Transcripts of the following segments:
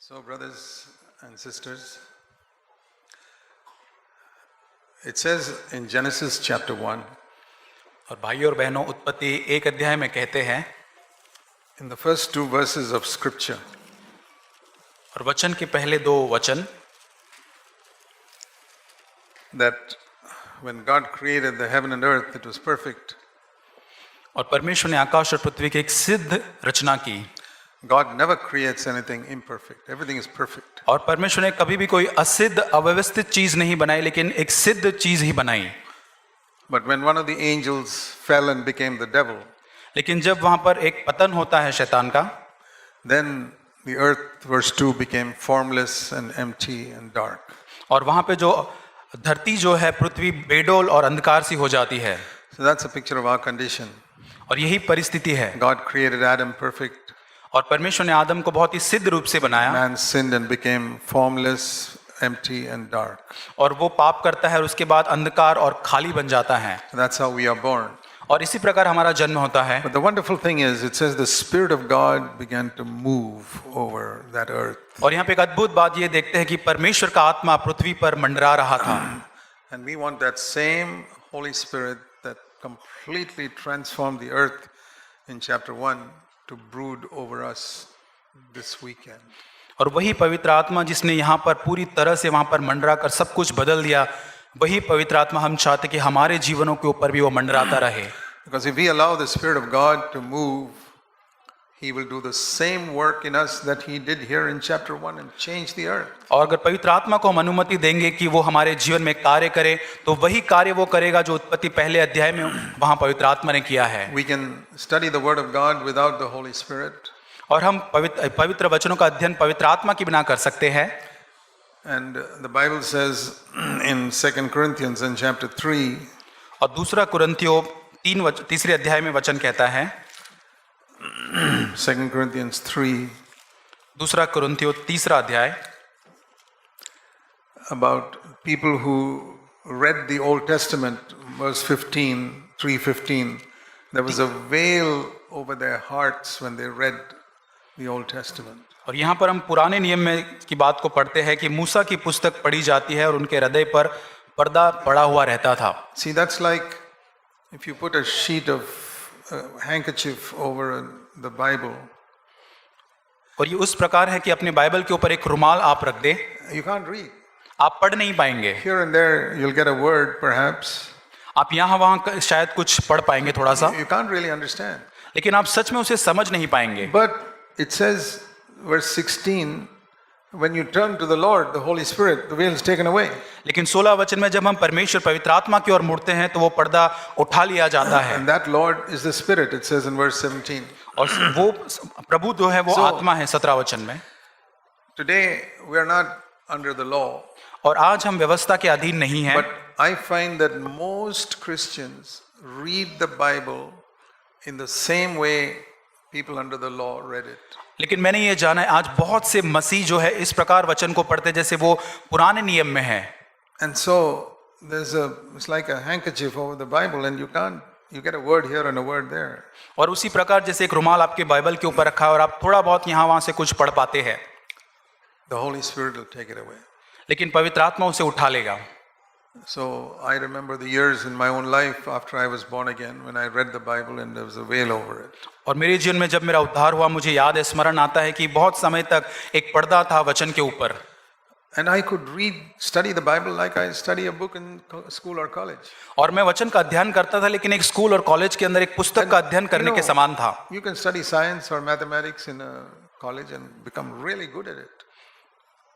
So, brothers and sisters, it says in Genesis chapter 1, और भाइयों और बहनों, उत्पत्ति 1 अध्याय में कहते हैं, in the first two verses of scripture, और वचन के पहले 2 वचन, that when God created the heaven and earth, it was perfect. और परमेश्वर ने आकाश और पृथ्वी की एक सिद्ध रचना की। God never creates anything imperfect. Everything is perfect. और परमेश्वर ने कभी भी कोई असिद्ध अव्यवस्थित चीज नहीं बनाई, लेकिन एक सिद्ध चीज ही बनाई। But when one of the angels fell and became the devil, लेकिन जब वहां पर एक पतन होता है शैतान का, then the earth, verse 2, became formless and empty and dark. और वहां पे जो धरती जो है, पृथ्वी बेडोल और अंधकार सी हो जाती है। So that's a picture of our condition. और यही परिस्थिति है। God created Adam perfect. और परमेश्वर ने आदम को बहुत ही सिद्ध रूप से बनाया। Man sinned and became formless, empty and dark. और वो पाप करता है और उसके बाद अंधकार और खाली बन जाता है। That's how we are born. और इसी प्रकार हमारा जन्म होता है। But the wonderful thing is, it says the Spirit of God began to move over that earth. और यहाँ पे एक अद्भुत बात ये देखते हैं कि परमेश्वर का आत्मा पृथ्वी पर मंडरा रहा था। And we want that same Holy Spirit that completely transformed the earth in chapter 1 to brood over us this weekend. और वही पवित्र आत्मा जिसने यहाँ पर पूरी तरह से वहाँ पर मंडरा कर सब कुछ बदल दिया, वही पवित्र आत्मा हम चाहते कि हमारे जीवनों के ऊपर भी वो मंडराता रहे। Because if we allow the Spirit of God to move, He will do the same work in us that He did here in chapter 1 and change the earth. और अगर पवित्र आत्मा को हम अनुमति देंगे कि वो हमारे जीवन में कार्य करे, तो वही कार्य वो करेगा जो उत्पत्ति पहले अध्याय में वहाँ पवित्र आत्मा ने किया है। We can study the Word of God without the Holy Spirit. और हम पवित्र वचनों का अध्ययन पवित्र आत्मा के बिना कर सकते हैं। And the Bible says in 2 Corinthians in chapter 3, और दूसरा कुरिन्थियों 3 अध्याय में वचन कहता है, 2 Corinthians 3, दूसरा कुरिन्थियों 3 अध्याय, about people who read the Old Testament, verse 15, 3:15. There was a veil over their hearts when they read the Old Testament. और यहाँ पर हम पुराने नियम में की बात को पढ़ते हैं कि मूसा की पुस्तक पढ़ी जाती है और उनके हृदय पर पर्दा पड़ा हुआ रहता था। See, that's like if you put a sheet of handkerchief over the Bible. और ये उस प्रकार है कि अपने बाइबल के ऊपर एक रुमाल आप रख दे, You can't read. आप पढ़ नहीं पाएंगे। Here and there you'll get a word perhaps. आप यहाँ वहाँ शायद कुछ पढ़ पाएंगे थोड़ा सा, You can't really understand. लेकिन आप सच में उसे समझ नहीं पाएंगे। But it says, verse 16, when you turn to the Lord, the Holy Spirit, the veil is taken away. लेकिन 16 वचन में जब हम परमेश्वर पवित्र आत्मा की ओर मुड़ते हैं तो वो पर्दा उठा लिया जाता है। And that Lord is the Spirit, it says in verse 17. और वो प्रभु जो है वो So, आत्मा है 17 वचन में। Today we are not under the law, और आज हम व्यवस्था के अधीन नहीं हैं, but I find that most Christians read the Bible in the same way people under the law read it. लेकिन मैंने ये जाना है आज बहुत से मसीह जो है इस प्रकार वचन को पढ़ते जैसे वो पुराने नियम में है। And so it's like a handkerchief over the Bible, and you get a word here and a word there. और उसी प्रकार जैसे एक रुमाल आपके बाइबल के ऊपर रखा है और आप थोड़ा बहुत यहाँ वहाँ से कुछ पढ़ पाते हैं, The Holy Spirit will take it away. लेकिन पवित्र आत्मा उसे उठा लेगा। So I remember the years in my own life after I was born again when I read the Bible and there was a veil over it. और मेरे जीवन में जब मेरा उद्धार हुआ, मुझे याद है, स्मरण आता है कि बहुत समय तक एक पर्दा था वचन के ऊपर। And I could study the Bible like I study a book in school or college. और मैं वचन का अध्ययन करता था, लेकिन एक स्कूल और कॉलेज के अंदर एक पुस्तक का अध्ययन करने के समान था। You can study science or mathematics in a college and become really good at it.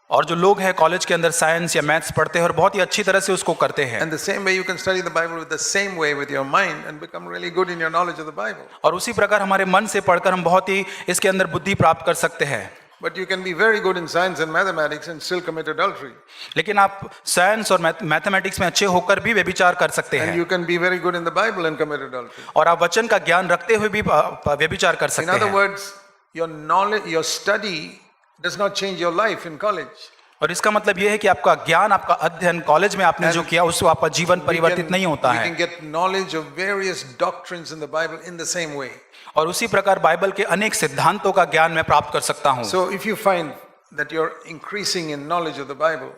और जो लोग हैं कॉलेज के अंदर साइंस या मैथ्स पढ़ते हैं और बहुत ही अच्छी तरह से उसको करते हैं। And the same way you can study the Bible with the same way with your mind and become really good in your knowledge of the Bible. और उसी प्रकार हमारे मन से पढ़कर हम बहुत ही इसके अंदर बुद्धि प्राप्त कर सकते हैं। But you can be very good in science and mathematics and still commit adultery. लेकिन आप साइंस और मैथमेटिक्स में अच्छे होकर भी व्यभिचार कर सकते And हैं। you can be very good in the Bible and commit adultery. और आप वचन का ज्ञान रखते हुए भी व्यभिचार कर In सकते other हैं। words, your knowledge, your study does not change your life in college. और इसका मतलब यह है कि आपका ज्ञान, आपका अध्ययन कॉलेज में आपने जो किया उससे आपका जीवन परिवर्तित नहीं होता We है। can get knowledge of various doctrines in the Bible in the same way. और उसी प्रकार बाइबल के अनेक सिद्धांतों का ज्ञान मैं प्राप्त कर सकता हूँ। So if you find that you're increasing in knowledge of the Bible.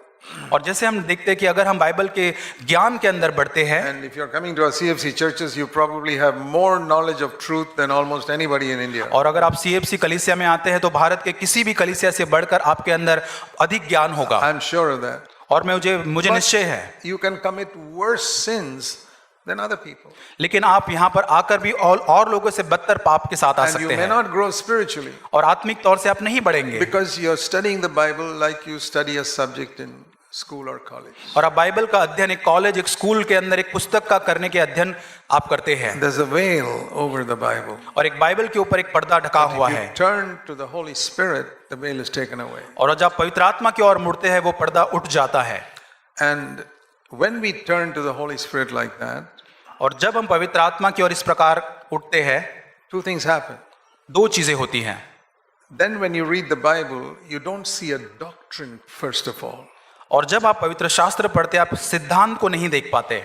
और जैसे हम देखते हैं कि अगर हम बाइबल के ज्ञान के अंदर बढ़ते हैं, And if you're coming to our CFC churches, you probably have more knowledge of truth than almost anybody in India. और अगर आप CFC कलीसिया में आते हैं तो भारत के किसी भी कलीसिया से बढ़कर आपके अंदर अधिक ज्ञान होगा। I'm sure of that. और मुझे निश्चय है, You can commit worse sins than other people. लेकिन आप यहाँ पर आकर भी और लोगों से बदतर पाप के साथ आ And you सकते may हैं not grow spiritually और आत्मिक तौर से आप नहीं बढ़ेंगे, because you're studying the Bible like you study a subject in school or college. और आप बाइबल का अध्ययन एक कॉलेज, एक स्कूल के अंदर एक पुस्तक का करने के अध्ययन आप करते हैं, There's a veil over the Bible. और एक बाइबल के ऊपर एक पर्दा ढका हुआ If है, you turn to the Holy Spirit, the veil is taken away. और जब पवित्र आत्मा की ओर मुड़ते हैं वो पर्दा उठ जाता है। And when we turn to the Holy Spirit like that, और जब हम पवित्र आत्मा की ओर इस प्रकार उठते हैं, two things happen. दो चीजें होती हैं। Then when you read the Bible, you don't see a doctrine first of all. और जब आप पवित्र शास्त्र पढ़ते हैं, आप सिद्धांत को नहीं देख पाते,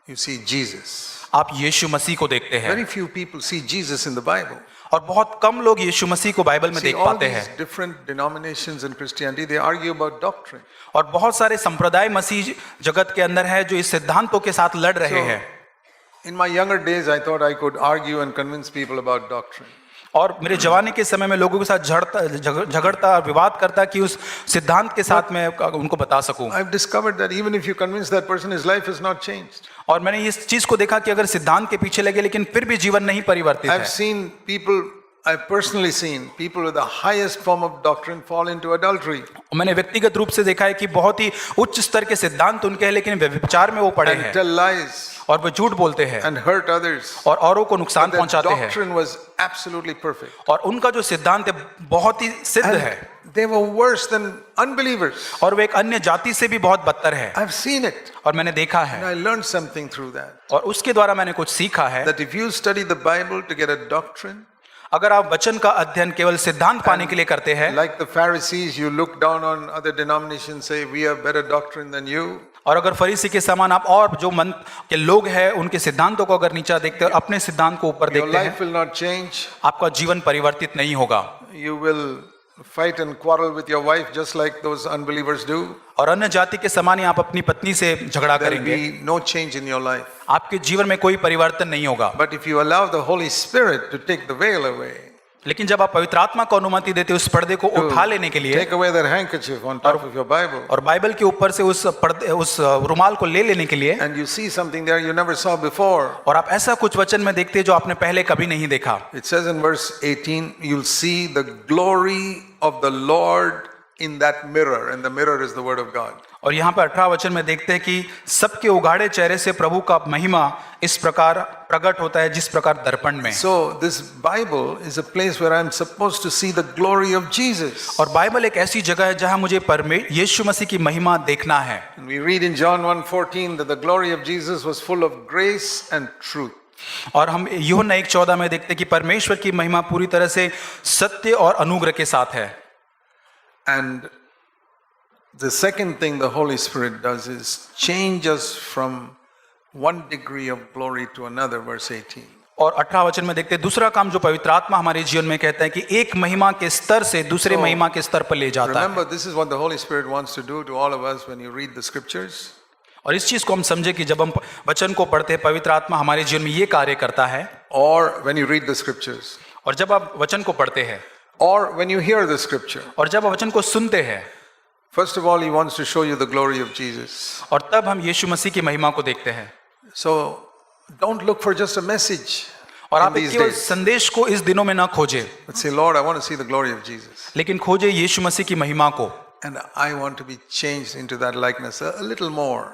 You see Jesus. आप यीशु मसीह को देखते हैं। Very few people see Jesus in the Bible. और बहुत कम लोग यीशु मसीह को बाइबल में See, देख all पाते these हैं। different denominations in Christianity, they argue about doctrine. और बहुत सारे संप्रदाय मसीह जगत के अंदर है जो इस सिद्धांतों के साथ लड़ रहे हैं। In my younger days, I thought I could argue and convince people about doctrine. और मेरे जवानी के समय में लोगों के साथ झगड़ता विवाद करता कि उस सिद्धांत के साथ मैं उनको बता सकूं। I've discovered that even if you convince that person, his life has not changed. और मैंने इस चीज को देखा कि अगर सिद्धांत के पीछे लगे लेकिन फिर भी जीवन नहीं परिवर्तित I've है। seen people, I've personally seen people with the highest form of doctrine fall into adultery मैंने व्यक्तिगत रूप से देखा है कि बहुत ही उच्च स्तर के सिद्धांत उनके हैं लेकिन व्यभिचार में वो पड़े and हैं tell lies और वो झूठ बोलते हैं and hurt others. और औरों को नुकसान That पहुंचाते हैं, doctrine was absolutely perfect. और उनका जो सिद्धांत है बहुत ही सिद्ध है, And they were worse than unbelievers. और वो एक अन्य जाति से भी बहुत बदतर है। I've seen it. और मैंने देखा And है I learned something through that. और उसके द्वारा मैंने कुछ सीखा है। That if you study the Bible to get a doctrine, अगर आप वचन का अध्ययन केवल सिद्धांत पाने के लिए करते हैं, like the Pharisees, you look down on other denominations, say, we have better doctrine than you. और अगर फरीसी के समान आप और जो मन के लोग हैं उनके सिद्धांतों को अगर नीचा देखते हैं और अपने सिद्धांत को ऊपर Your देखते life हैं, will not change. आपका जीवन परिवर्तित नहीं होगा। You will fight and quarrel with your wife just like those unbelievers do. और अन्य जाति के समान ही आप अपनी पत्नी से झगड़ा There will करेंगे, be no change in your life. आपके जीवन में कोई परिवर्तन नहीं होगा। But if you allow the Holy Spirit to take the veil away, लेकिन जब आप पवित्र आत्मा को अनुमति देते उस पर्दे को उठा लेने के लिए take away that handkerchief on top of your Bible, और बाइबल के ऊपर से उस रुमाल को ले लेने के लिए, and you see something there you never saw before. और आप ऐसा कुछ वचन में देखते हैं जो आपने पहले कभी नहीं देखा। It says in verse 18, you'll see the glory of the Lord in that mirror, and the mirror is the word of God. और यहाँ पर 18 वचन में देखते हैं कि सबके उगाड़े चेहरे से प्रभु का महिमा इस प्रकार प्रकट होता है जिस प्रकार दर्पण में। So this Bible is a place where I'm supposed to see the glory of Jesus. और बाइबल एक ऐसी जगह है जहाँ मुझे यीशु मसीह की महिमा देखना है। And we read in John 1:14 that the glory of Jesus was full of grace and truth. और हम यूहन्ना 1:14 में देखते हैं कि परमेश्वर की महिमा पूरी तरह से सत्य और अनुग्रह के साथ है। And the second thing the Holy Spirit does is change us from one degree of glory to another, verse 18. और 18 वचन में देखते हैं दूसरा काम जो पवित्र आत्मा हमारे जीवन में कहता है कि एक महिमा के स्तर से दूसरे महिमा के स्तर पर ले जाता है। Remember, this is what the Holy Spirit wants to do to all of us when you read the scriptures. और इस चीज को हम समझे कि जब हम वचन को पढ़ते हैं पवित्र आत्मा हमारे जीवन में ये कार्य करता है, Or when you read the scriptures. और जब आप वचन को पढ़ते हैं Or when you hear the scripture. और जब आप वचन को सुनते हैं, First of all, he wants to show you the glory of Jesus. और तब हम यीशु मसीह की महिमा को देखते हैं। So don't look for just a message और in आप these केवल days. संदेश को इस दिनों में ना खोजे, But say, Lord, I want to see the glory of Jesus. लेकिन खोजे यीशु मसीह की महिमा को, And I want to be changed into that likeness a little more.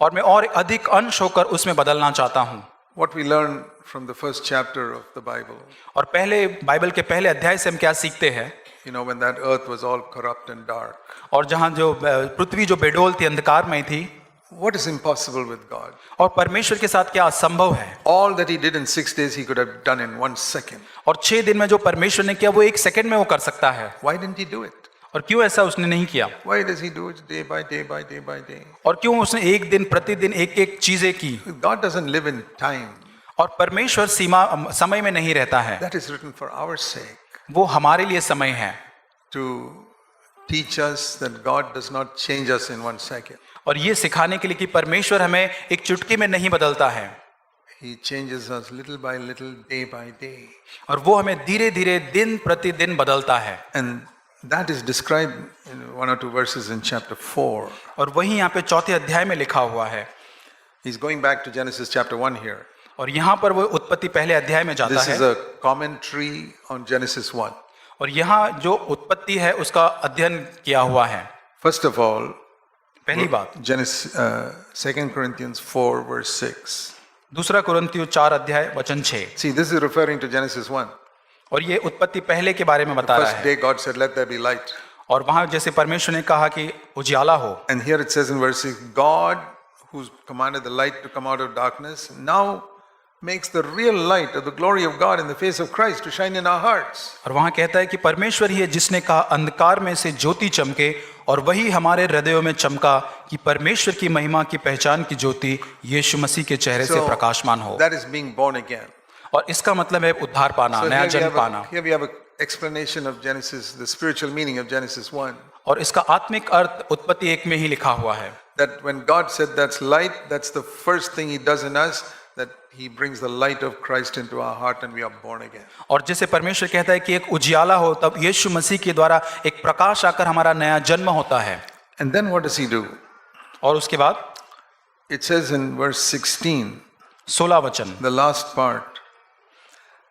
और मैं और अधिक अंश होकर उसमें बदलना चाहता हूँ। What we learn from the first chapter of the Bible, और पहले बाइबल के पहले अध्याय से हम क्या सीखते हैं, you know, when that earth was all corrupt and dark. और जहाँ जो पृथ्वी जो बेडोल थी, अंधकार में थी, What is impossible with God? और परमेश्वर के साथ क्या असंभव है। All that he did in 6 days, he could have done in 1 second. और 6 दिन में जो परमेश्वर ने किया वो 1 सेकंड में वो कर सकता है। Why didn't he do it? और क्यों ऐसा उसने नहीं किया, Why does he do it day by day by day by day? और क्यों उसने एक दिन प्रतिदिन एक एक चीजें की। God doesn't live in time. और परमेश्वर समय में नहीं रहता है, That is written for our sake. वो हमारे लिए समय है। To teach us that God does not change us in 1 second. और ये सिखाने के लिए कि परमेश्वर हमें एक चुटकी में नहीं बदलता है, He changes us little by little, day by day. और वो हमें धीरे धीरे दिन प्रतिदिन बदलता है। And that is described in 1 or 2 verses in chapter 4. और वही यहाँ पे चौथे अध्याय में लिखा हुआ है। He's going back to Genesis chapter 1 here. और यहाँ पर वो उत्पत्ति पहले अध्याय में जाता This है, is a commentary on Genesis 1. और यहाँ जो उत्पत्ति है उसका अध्ययन किया हुआ है। First of all, पहली बात, Genesis, 2 Corinthians 4 verse 6. दूसरा कुरिन्थियों 4 अध्याय वचन 6। See, this is referring to Genesis 1. और ये उत्पत्ति पहले के बारे में बता रहा First है। day God said, let there be light. और वहां जैसे परमेश्वर ने कहा कि उजियाला हो, And here it says in verse 6, God who's commanded the light to come out of darkness now makes the real light of the glory of God in the face of Christ to shine in our hearts. और वहां कहता है कि परमेश्वर ही है जिसने कहा अंधकार में से ज्योति चमके, और वही हमारे हृदयों में चमका कि परमेश्वर की महिमा की पहचान की ज्योति यीशु मसीह के चेहरे से प्रकाशमान हो। that is being born again. और इसका मतलब है उद्धार पाना, So नया here we जन्म have पाना। here we have an explanation of Genesis, the spiritual meaning of Genesis 1. और इसका आत्मिक अर्थ उत्पत्ति 1 में ही लिखा हुआ है। That when God said that's light, that's the first thing He does in us, that He brings the light of Christ into our heart and we are born again. और जैसे परमेश्वर कहता है कि एक उजियाला हो, तब यीशु मसीह के द्वारा एक प्रकाश आकर हमारा नया जन्म होता है। And then what does He do? और उसके बाद It says in verse 16, 16 वचन, the last part,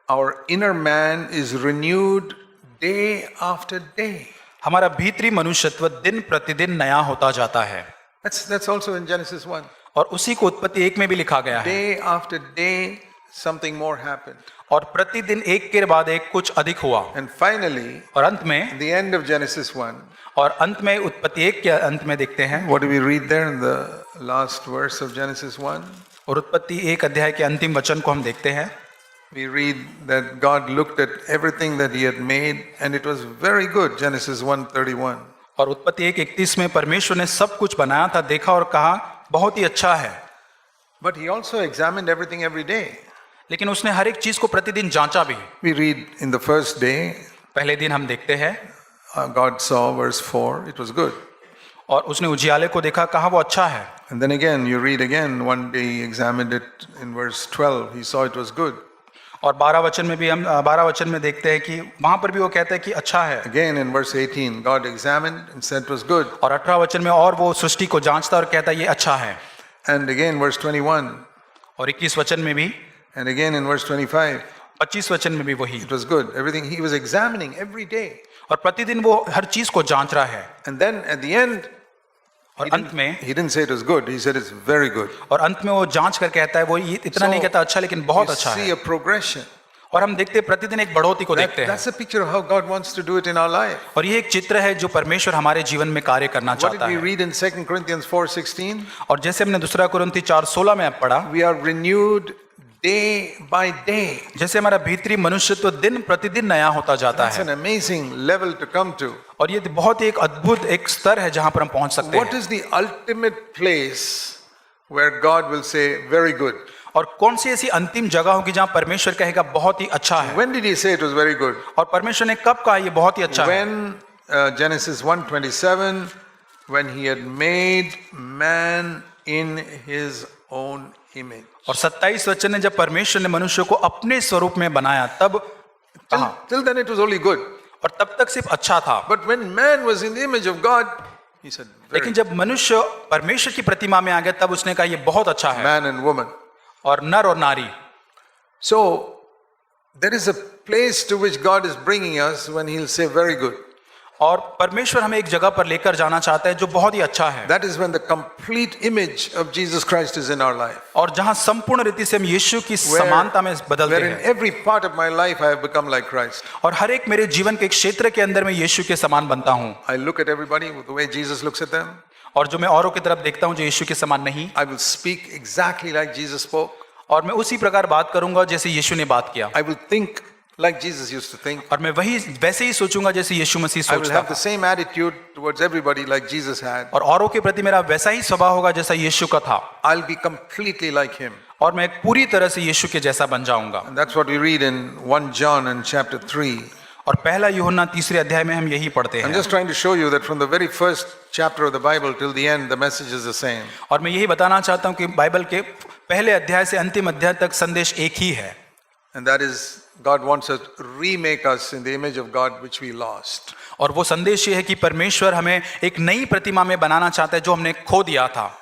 our inner man is renewed day after day. हमारा भीतरी मनुष्यत्व दिन प्रतिदिन नया होता जाता है। That's also in Genesis 1. और उसी को उत्पत्ति 1 में भी लिखा गया है। Day after day, something more happened. और प्रतिदिन एक के बाद एक कुछ अधिक हुआ। And finally, और अंत में, at the end of Genesis 1, और अंत में उत्पत्ति 1 के अंत में देखते हैं, what do we read there in the last verse of Genesis 1? और उत्पत्ति 1 अध्याय के अंतिम वचन को हम देखते हैं। We read that God looked at everything that He had made and it was very good, Genesis 1:31. और उत्पत्ति 1:31 में परमेश्वर ने सब कुछ बनाया था, देखा और कहा बहुत ही अच्छा है। But He also examined everything every day. लेकिन उसने हर एक चीज को प्रतिदिन जांचा भी। We read in the first day, पहले दिन हम देखते हैं, God saw, verse 4, it was good. और उसने उजियाले को देखा, कहा वो अच्छा है। And then again, you read again, one day He examined it in verse 12, He saw it was good. और 12 वचन में भी हम 12 वचन में देखते हैं कि वहां पर भी वो कहता है कि अच्छा है। Again in verse 18, God examined and said it was good. और 18 वचन में और वो सृष्टि को जांचता और कहता है ये अच्छा है। And again verse 21, और 21 वचन में भी, and again in verse 25, 25 वचन में भी वही। it was good. Everything He was examining every day. और प्रतिदिन वो हर चीज को जांच रहा है। And then at the end, और अंत में, He didn't say it was good, He said it's very good. और अंत में वो जांच कर कहता है वो ये इतना नहीं कहता अच्छा, लेकिन बहुत You अच्छा see है। a progression. और हम देखते हैं प्रतिदिन एक बढ़ोतरी को देखते हैं। That's a picture of how God wants to do it in our life. और ये एक चित्र है जो परमेश्वर हमारे जीवन में कार्य करना What did चाहता we है। read in 2 Corinthians 4:16? और जैसे हमने दूसरा कुरिन्थी 4:16 में पढ़ा, We are renewed day by day. जैसे हमारा भीतरी मनुष्यत्व दिन प्रतिदिन नया होता जाता That's है। an amazing level to come to. और ये बहुत ही एक अद्भुत एक स्तर है जहां पर हम पहुंच सकते What हैं। is the ultimate place where God will say, very good? और कौन सी ऐसी अंतिम जगह होगी जहां परमेश्वर कहेगा बहुत ही अच्छा है। When did He say it was very good? और परमेश्वर ने कब कहा ये बहुत ही अच्छा है? When Genesis 1:27, when He had made man in His own image. और 27 वचन ने जब परमेश्वर ने मनुष्य को अपने स्वरूप में बनाया तब कहा। Till then it was only good. और तब तक सिर्फ अच्छा था। But when man was in the image of God, He said, very लेकिन जब मनुष्य परमेश्वर की प्रतिमा में आ गया तब उसने कहा ये बहुत अच्छा है। man and woman. और नर और नारी। So there is a place to which God is bringing us when He'll say very good. और परमेश्वर हमें एक जगह पर लेकर जाना चाहता है जो बहुत ही अच्छा है। That is when the complete image of Jesus Christ is in our life. और जहां संपूर्ण रीति से हम यीशु की समानता में बदलते Where in हैं। every part of my life I have become like Christ. और हर एक मेरे जीवन के एक क्षेत्र के अंदर मैं यीशु के समान बनता हूं। I look at everybody with the way Jesus looks at them. और जो मैं औरों की तरफ देखता हूं जो यीशु के समान नहीं, I will speak exactly like Jesus spoke. और मैं उसी प्रकार बात करूंगा जैसे यीशु ने बात किया। I will think like Jesus used to think. और मैं वही वैसे ही सोचूंगा जैसे यीशु मसीह I will सोचता have the था। same attitude towards everybody like Jesus had. और औरों के प्रति मेरा वैसा ही स्वभाव होगा जैसा यीशु का था। I'll be completely like Him. और मैं पूरी तरह से यीशु के जैसा बन जाऊंगा। And that's what we read in 1 John in chapter 3. और पहला यूहन्ना 3 अध्याय में हम यही पढ़ते I'm हैं। just trying to show you that from the very first chapter of the Bible till the end, the message is the same. और मैं यही बताना चाहता हूं कि बाइबल के पहले अध्याय से अंतिम अध्याय तक संदेश एक ही है, And that is, God wants to remake us in the image of God which we lost. और वो संदेश ये है कि परमेश्वर हमें एक नई प्रतिमा में बनाना चाहता है जो हमने खो दिया था।